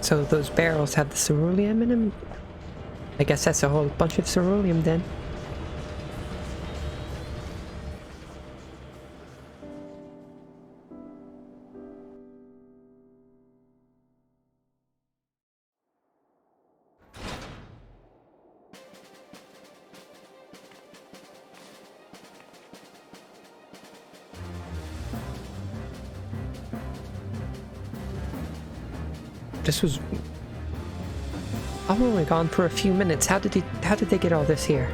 So those barrels have the ceruleum in them? I guess that's a whole bunch of ceruleum then. This was... I've only gone for a few minutes. How did they get all this here?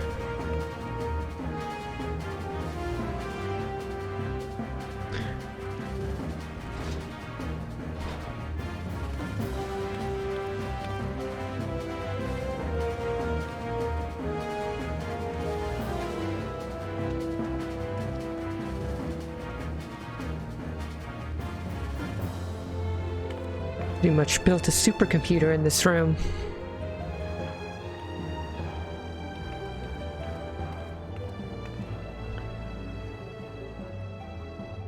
Pretty much built a supercomputer in this room.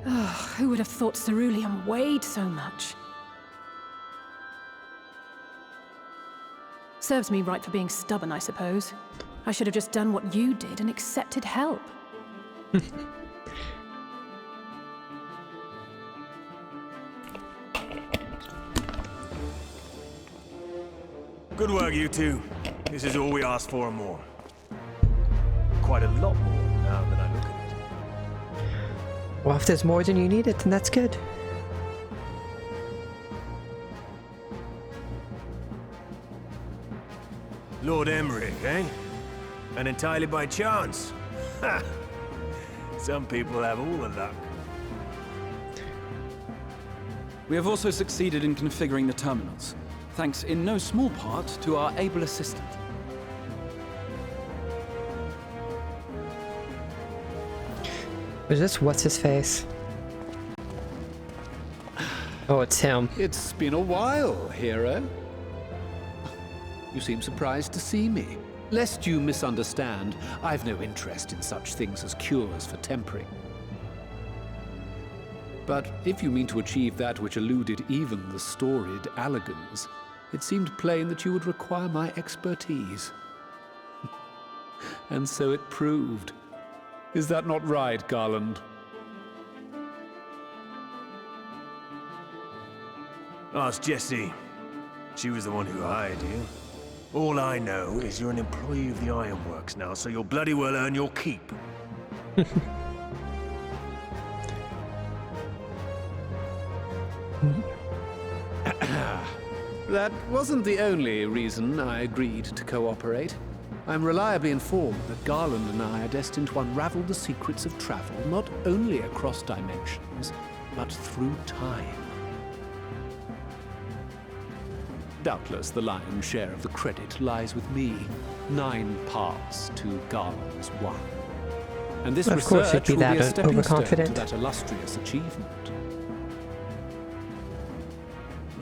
Oh, who would have thought ceruleum weighed so much? Serves me right for being stubborn, I suppose. I should have just done what you did and accepted help. Good work, you two. This is all we asked for and more. Quite a lot more now that I look at it. Well, if there's more than you needed, then that's good. Lord Emmerich, eh? And entirely by chance. Ha! Some people have all the luck. We have also succeeded in configuring the terminals, thanks in no small part to our able assistant. Is this what's-his-face? Oh, it's him. It's been a while, hero. You seem surprised to see me. Lest you misunderstand, I've no interest in such things as cures for tempering. But if you mean to achieve that which eluded even the storied Allagans, it seemed plain that you would require my expertise. And so it proved. Is that not right, Garland? Ask Jessie. She was the one who hired you. All I know is you're an employee of the Ironworks now, so you'll bloody well earn your keep. That wasn't the only reason I agreed to cooperate. I'm reliably informed that Garland and I are destined to unravel the secrets of travel, not only across dimensions, but through time. Doubtless the lion's share of the credit lies with me. 9 parts to Garland's 1. And this Of course you'd research be will be a that stepping stone to overconfident. that illustrious achievement.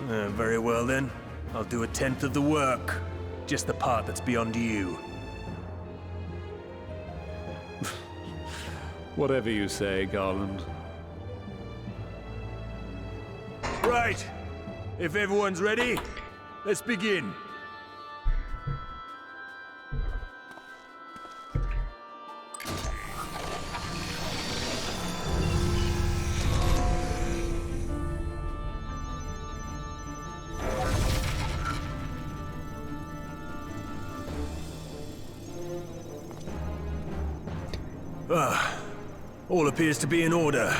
Very well then. I'll do 1/10 of the work. Just the part that's beyond you. Whatever you say, Garland. Right. If everyone's ready, let's begin. All appears to be in order.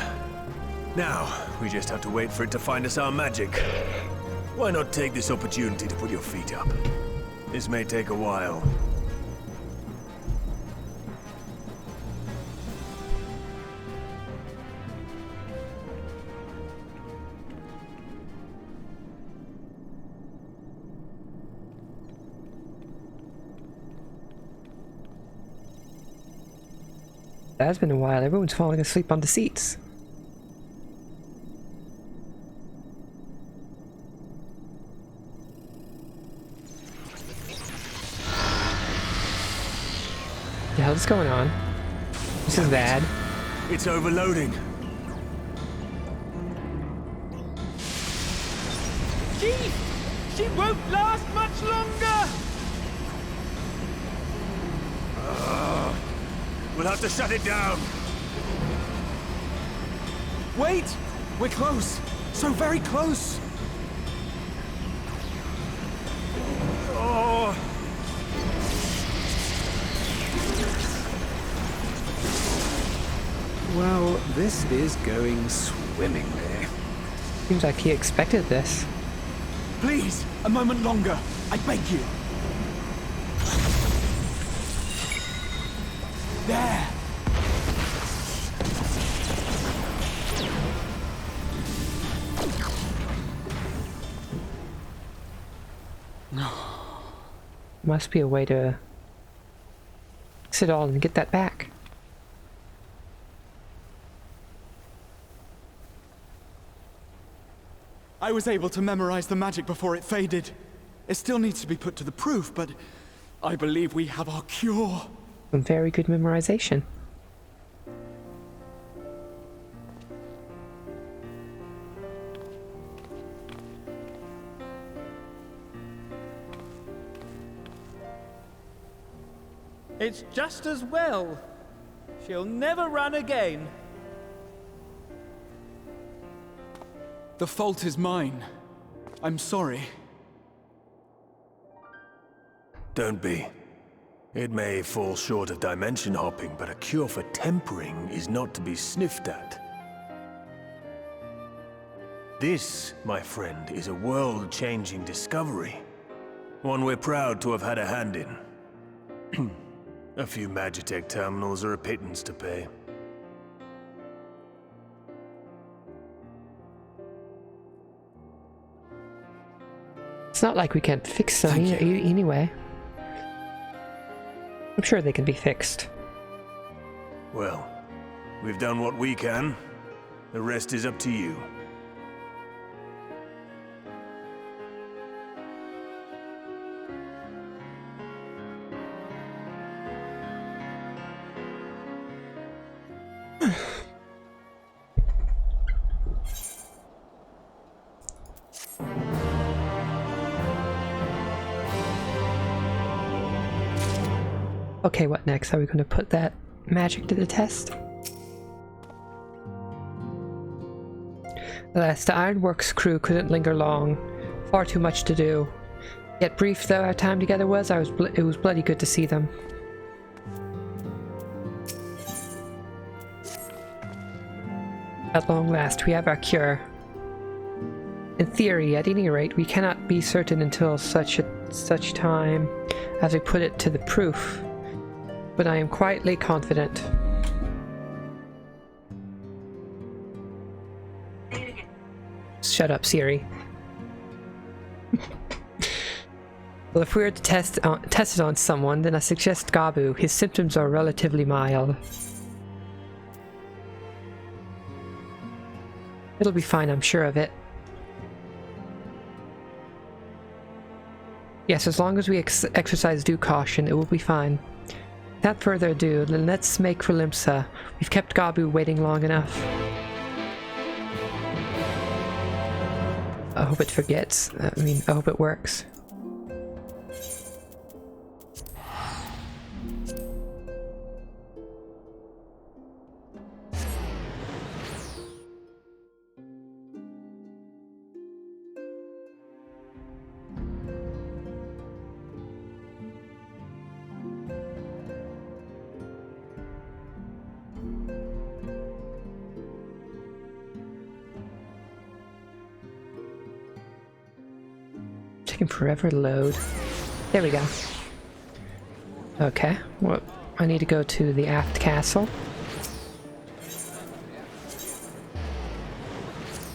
Now, we just have to wait for it to find us our magic. Why not take this opportunity to put your feet up? This may take a while. It has been a while. Everyone's falling asleep on the seats. The hell's going on? This is bad. It's overloading. Chief! She won't last much longer! We'll have to shut it down. Wait! We're close! So very close! Oh. Well, this is going swimmingly. Seems like he expected this. Please, a moment longer. I beg you. There! Must be a way to fix it all and get that back. I was able to memorize the magic before it faded. It still needs to be put to the proof, but I believe we have our cure. Some very good memorization. It's just as well. She'll never run again. The fault is mine. I'm sorry. Don't be. It may fall short of dimension hopping, but a cure for tempering is not to be sniffed at. This, my friend, is a world-changing discovery. One we're proud to have had a hand in. A few Magitech terminals are a pittance to pay. It's not like we can't fix them anyway. I'm sure they can be fixed. Well, we've done what we can. The rest is up to you. Okay, what next? Are we going to put that magic to the test? Alas, the Ironworks crew couldn't linger long. Far too much to do. Yet brief though our time together was, it was bloody good to see them. At long last, we have our cure. In theory, at any rate, we cannot be certain until such time as we put it to the proof. But I am quietly confident. Shut up, Siri. Well, if we were to test it on someone, then I suggest Gabu. His symptoms are relatively mild. It'll be fine, I'm sure of it. Yes, as long as we exercise due caution, it will be fine. Without further ado, then let's make for Limsa. We've kept Gabu waiting long enough. I hope it forgets. I hope it works. Taking forever to load. There we go. Okay, well, I need to go to the aft castle.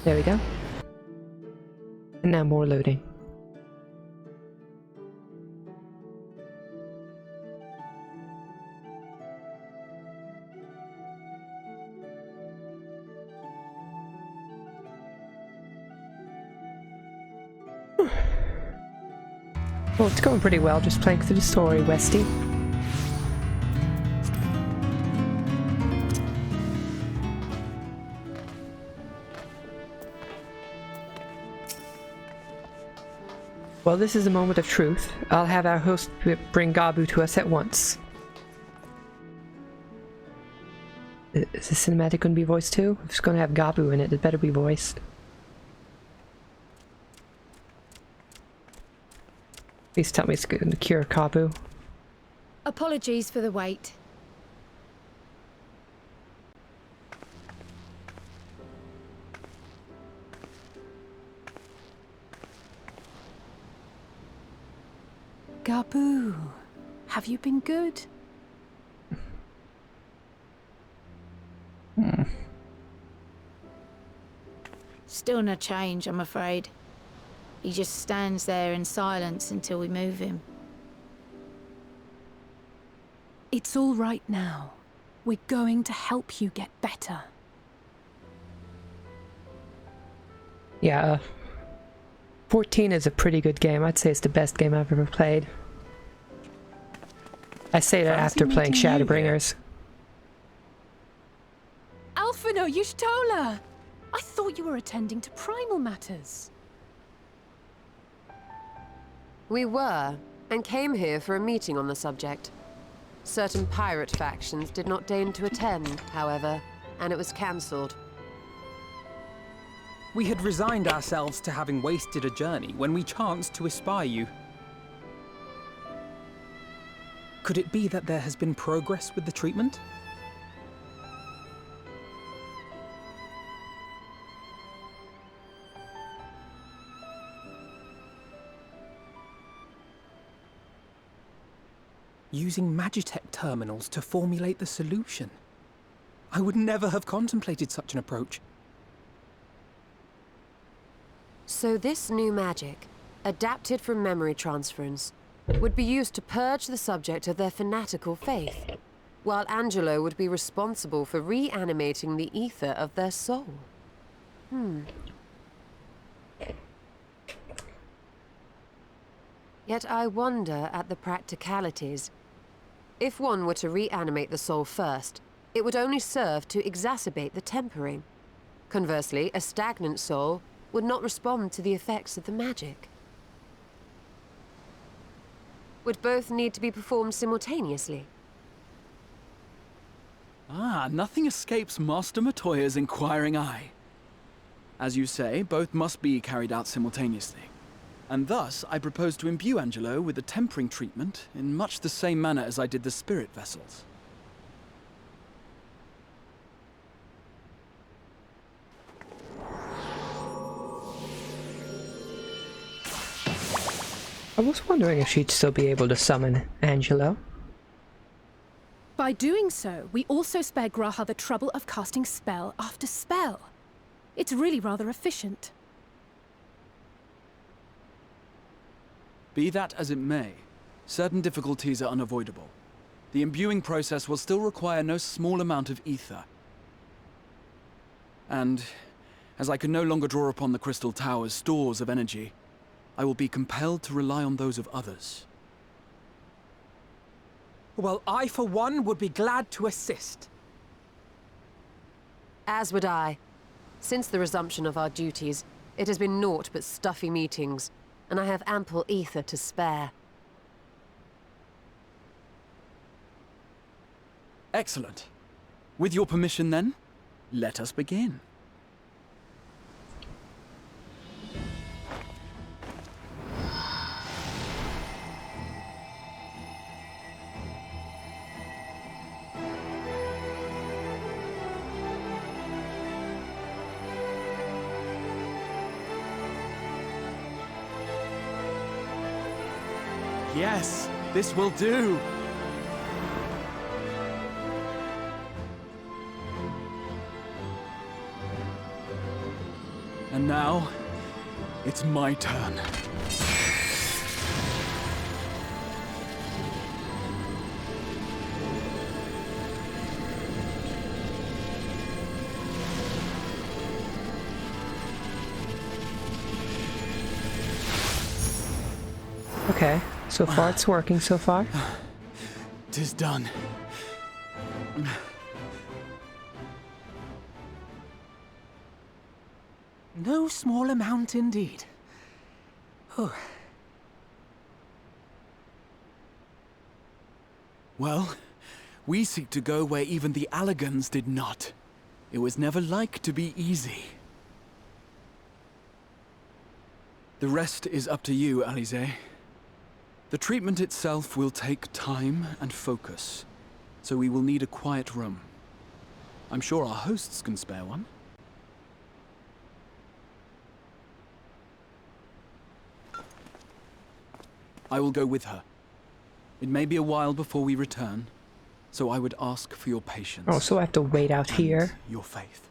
There we go. And now more loading. Well, it's going pretty well, just playing through the story, Westy. Well, this is a moment of truth. I'll have our host bring Gabu to us at once. Is the cinematic going to be voiced too? If it's going to have Gabu in it, it better be voiced. Please tell me it's going to cure Gabu. Apologies for the wait. Gabu, have you been good? Still no change, I'm afraid. He just stands there in silence until we move him. It's all right now. We're going to help you get better. Yeah, 14 is a pretty good game. I'd say it's the best game I've ever played. I say that after playing Shadowbringers. Alphino Yushtola! I thought you were attending to primal matters. We were, and came here for a meeting on the subject. Certain pirate factions did not deign to attend, however, and it was cancelled. We had resigned ourselves to having wasted a journey when we chanced to espy you. Could it be that there has been progress with the treatment? Using Magitech terminals to formulate the solution. I would never have contemplated such an approach. So this new magic, adapted from memory transference, would be used to purge the subject of their fanatical faith, while Angelo would be responsible for reanimating the ether of their soul. Yet I wonder at the practicalities. If one were to reanimate the soul first, it would only serve to exacerbate the tempering. Conversely, a stagnant soul would not respond to the effects of the magic. Would both need to be performed simultaneously? Ah, nothing escapes Master Matoya's inquiring eye. As you say, both must be carried out simultaneously. And thus, I propose to imbue Angelo with the tempering treatment in much the same manner as I did the spirit vessels. I was wondering if she'd still be able to summon Angelo. By doing so, we also spare Graha the trouble of casting spell after spell. It's really rather efficient. Be that as it may, certain difficulties are unavoidable. The imbuing process will still require no small amount of ether. And, as I can no longer draw upon the Crystal Tower's stores of energy, I will be compelled to rely on those of others. Well, I, for one, would be glad to assist. As would I. Since the resumption of our duties, it has been naught but stuffy meetings, and I have ample ether to spare. Excellent. With your permission, then, let us begin. Yes, this will do. And now, it's my turn. Okay, so far it's working so far. 'Tis done. No small amount indeed. Well, we seek to go where even the Allagans did not. It was never like to be easy. The rest is up to you, Alize. The treatment itself will take time and focus, so we will need a quiet room. I'm sure our hosts can spare one. I will go with her. It may be a while before we return, so I would ask for your patience. Oh, so I have to wait out and here? your faith.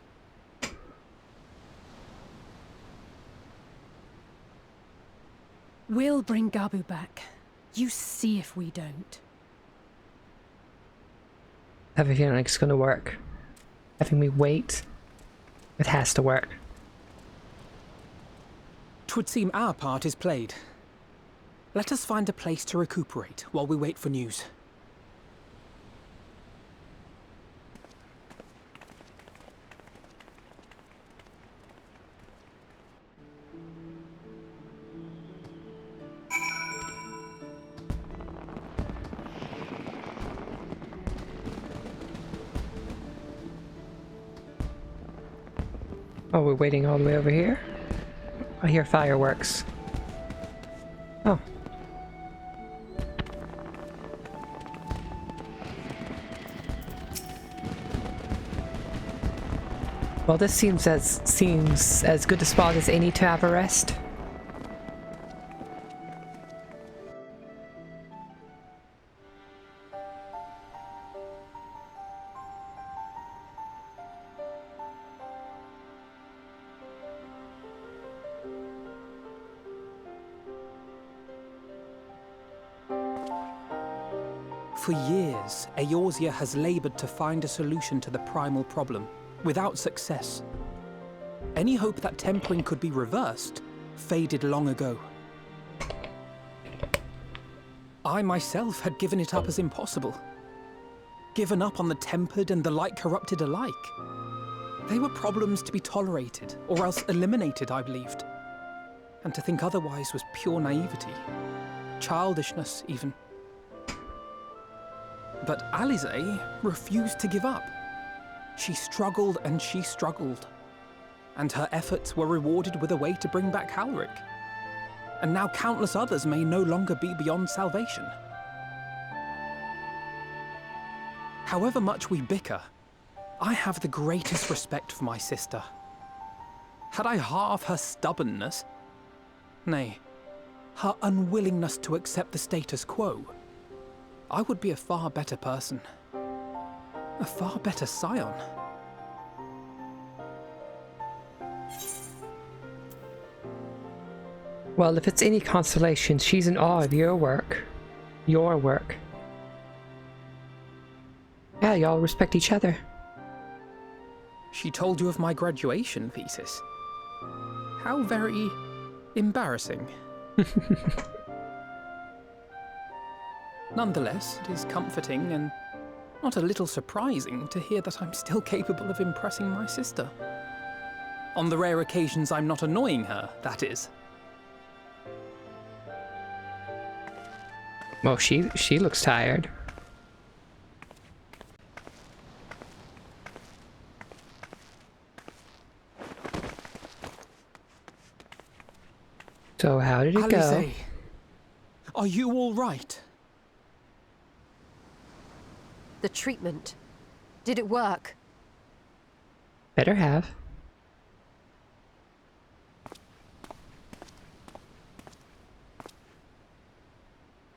We'll bring Gabu back. You see if we don't. I have a feeling like it's gonna work. Having me wait, it has to work. 'Twould seem our part is played. Let us find a place to recuperate while we wait for news. Oh, we're waiting all the way over here? I hear fireworks. Oh. Well, this seems as good a spot as any to have a rest. For years, Eorzea has labored to find a solution to the primal problem, without success. Any hope that tempering could be reversed faded long ago. I myself had given it up as impossible. Given up on the tempered and the light corrupted alike. They were problems to be tolerated, or else eliminated, I believed. And to think otherwise was pure naivety. Childishness, even. But Alize refused to give up. She struggled and she struggled. And her efforts were rewarded with a way to bring back Halric. And now countless others may no longer be beyond salvation. However much we bicker, I have the greatest respect for my sister. Had I half her stubbornness, nay, her unwillingness to accept the status quo, I would be a far better person. A far better scion. Well, if it's any consolation, she's in awe of your work. Your work. Yeah, y'all respect each other. She told you of my graduation thesis. How very embarrassing. Nonetheless, it is comforting and not a little surprising to hear that I'm still capable of impressing my sister. On the rare occasions I'm not annoying her, that is. Well, she looks tired. So how did it go? Alize, are you all right? The treatment. Did it work? Better have.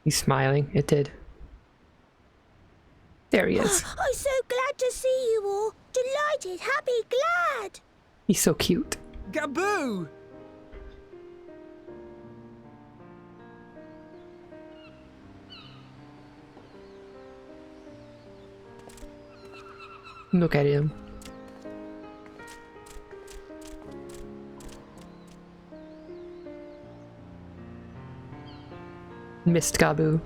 He's smiling. It did. There he is. I'm so glad to see you all. Delighted, happy, glad. He's so cute. Gabu! Look at him. Missed Gabu.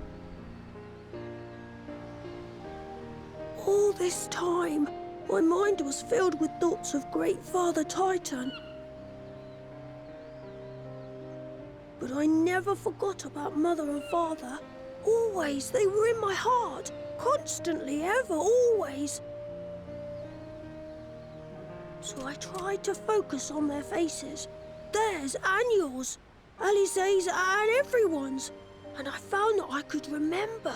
All this time, my mind was filled with thoughts of Great Father Titan. But I never forgot about Mother and Father, Always, they were in my heart. Constantly, ever, always. So I tried to focus on their faces. Theirs and yours. Alize's and everyone's. And I found that I could remember.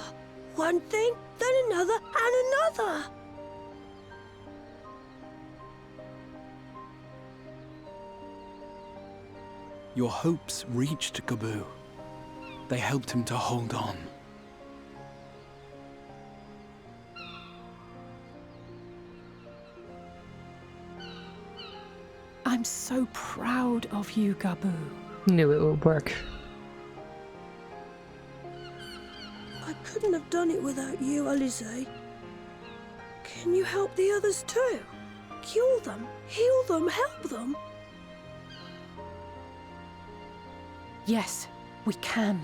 One thing, then another, and another. Your hopes reached Gabu. They helped him to hold on. I'm so proud of you, Gabu. Knew it would work. I couldn't have done it without you, Alize. Can you help the others too? Cure them, heal them, help them? Yes, we can.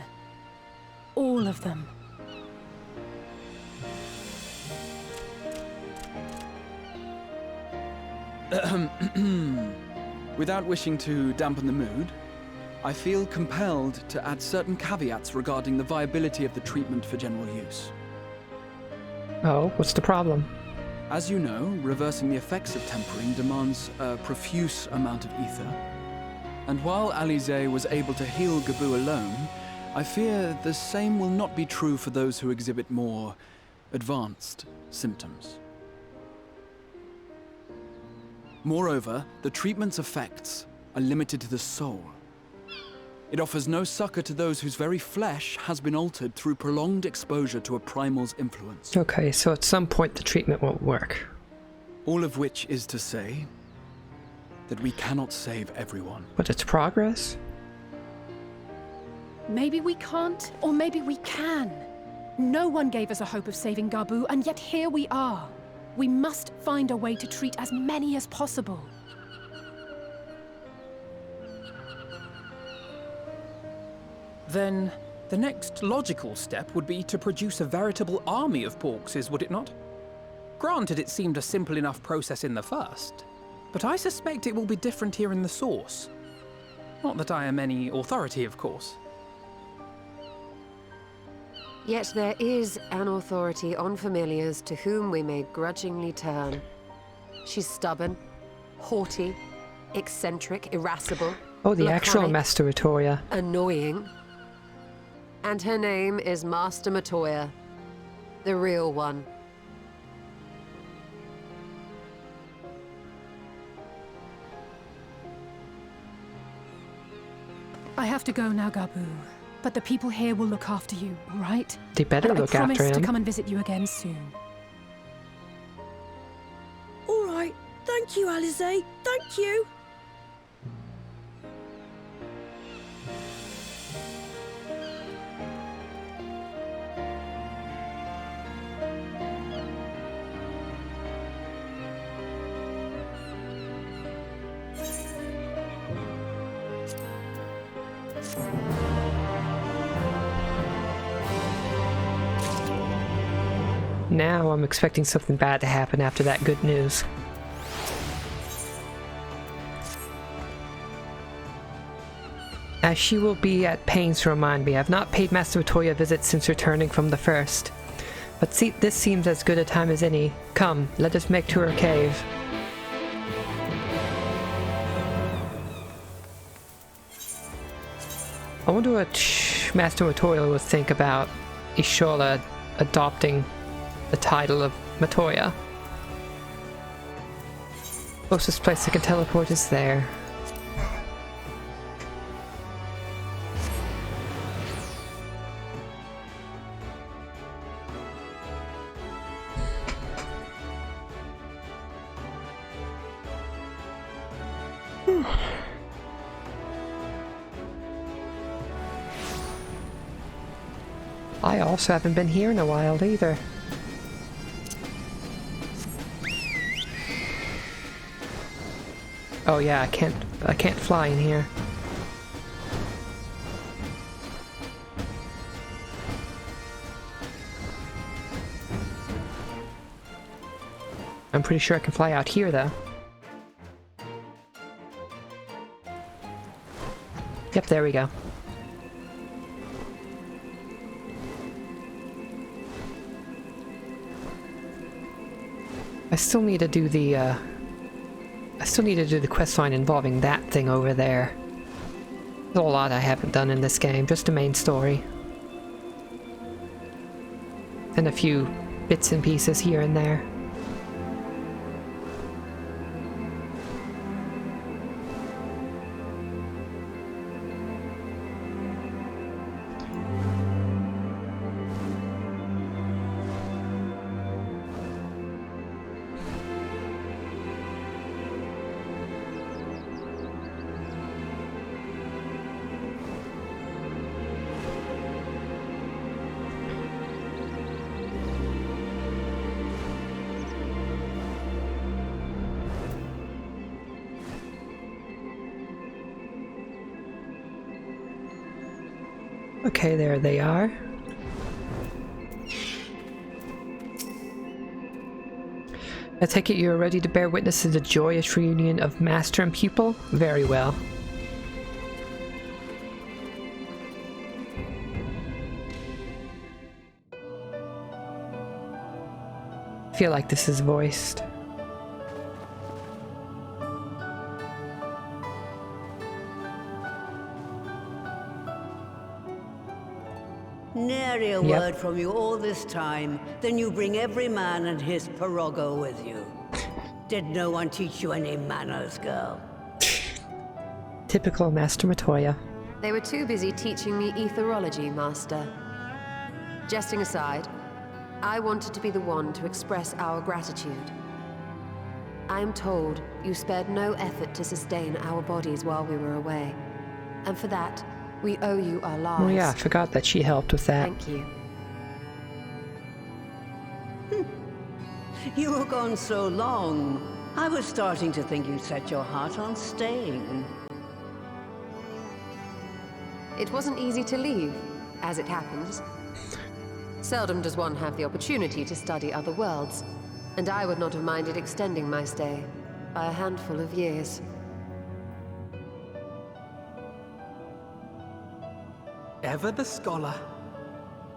All of them. Without wishing to dampen the mood, I feel compelled to add certain caveats regarding the viability of the treatment for general use. Oh, what's the problem? As you know, reversing the effects of tempering demands a profuse amount of ether. And while Alize was able to heal Gabu alone, I fear the same will not be true for those who exhibit more advanced symptoms. Moreover, the treatment's effects are limited to the soul. It offers no succor to those whose very flesh has been altered through prolonged exposure to a primal's influence. Okay, so at some point the treatment won't work. All of which is to say that we cannot save everyone. But it's progress? Maybe we can't, or maybe we can. No one gave us a hope of saving Gabu, and yet here we are. We must find a way to treat as many as possible. Then the next logical step would be to produce a veritable army of Porkses, would it not? Granted, it seemed a simple enough process in the first, but I suspect it will be different here in the source. Not that I am any authority, of course. Yet there is an authority on familiars to whom we may grudgingly turn. She's stubborn, haughty, eccentric, irascible. Oh, the actual laconic, Master Matoya. annoying. And her name is Master Matoya, the real one. I have to go now, Gabu. But the people here will look after you, all right? They better And look I promise after to him. come and visit you again soon. All right. Thank you, Alize. Thank you. Now I'm expecting something bad to happen after that good news. As she will be at pains to remind me, I've not paid Master Matoya a visit since returning from the first. But see, this seems as good a time as any. Come, let us make to her cave. I wonder what Master Matoya would think about Ishola adopting the title of Matoya. Closest place I can teleport is there. I also haven't been here in a while either. Oh yeah, I can't fly in here. I'm pretty sure I can fly out here though. Yep, there we go. I still need to do the, quest line involving that thing over there. There's a lot I haven't done in this game, just the main story. And a few bits and pieces here and there. Okay, there they are. I take it you're ready to bear witness to the joyous reunion of master and pupil? Very well. I feel like this is voiced. Nary a word from you all this time, then you bring every man and his pirogo with you. Did no one teach you any manners, girl? Typical Master Matoya. They were too busy teaching me etherology, Master. Jesting aside, I wanted to be the one to express our gratitude. I am told you spared no effort to sustain our bodies while we were away. And for that, we owe you our lives. Oh yeah, I forgot that she helped with that. Thank you. You were gone so long. I was starting to think you'd set your heart on staying. It wasn't easy to leave, as it happens. Seldom does one have the opportunity to study other worlds, and I would not have minded extending my stay by a handful of years. Ever the scholar.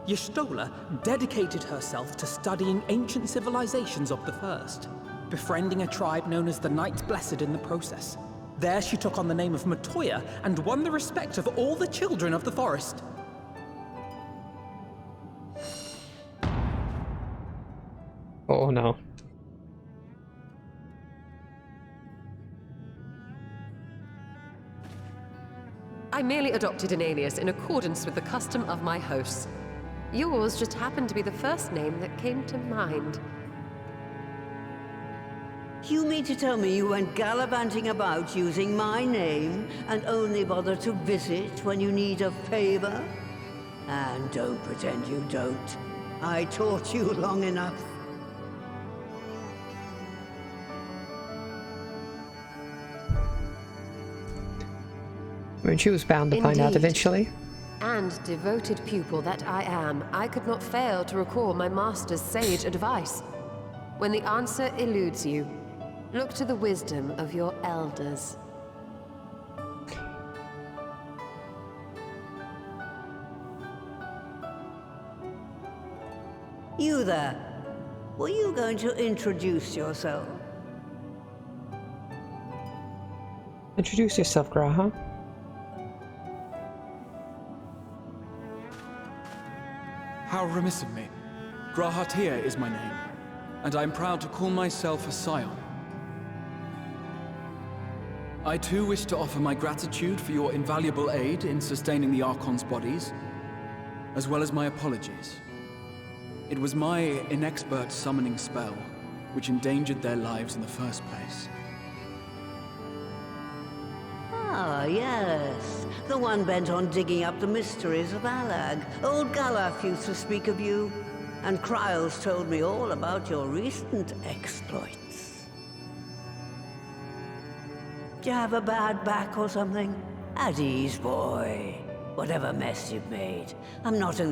Y'shtola dedicated herself to studying ancient civilizations of the First, befriending a tribe known as the Knight Blessed in the process. There she took on the name of Matoya and won the respect of all the children of the forest. Oh no. I merely adopted an alias in accordance with the custom of my hosts. Yours just happened to be the first name that came to mind. You mean to tell me you went gallivanting about using my name and only bother to visit when you need a favor? And don't pretend you don't. I taught you long enough. I mean, she was bound to find out eventually. And devoted pupil that I am, I could not fail to recall my master's sage advice. When the answer eludes you, look to the wisdom of your elders. You there. Were you going to introduce yourself? Introduce yourself, Graha. How remiss of me. Grahatia is my name, and I'm proud to call myself a scion. I too wish to offer my gratitude for your invaluable aid in sustaining the Archon's bodies, as well as my apologies. It was my inexpert summoning spell which endangered their lives in the first place. Ah, yes. The one bent on digging up the mysteries of Alag. Old Galaf used to speak of you, and Kryles told me all about your recent exploits. Do you have a bad back or something? At ease, boy. Whatever mess you've made, I'm not in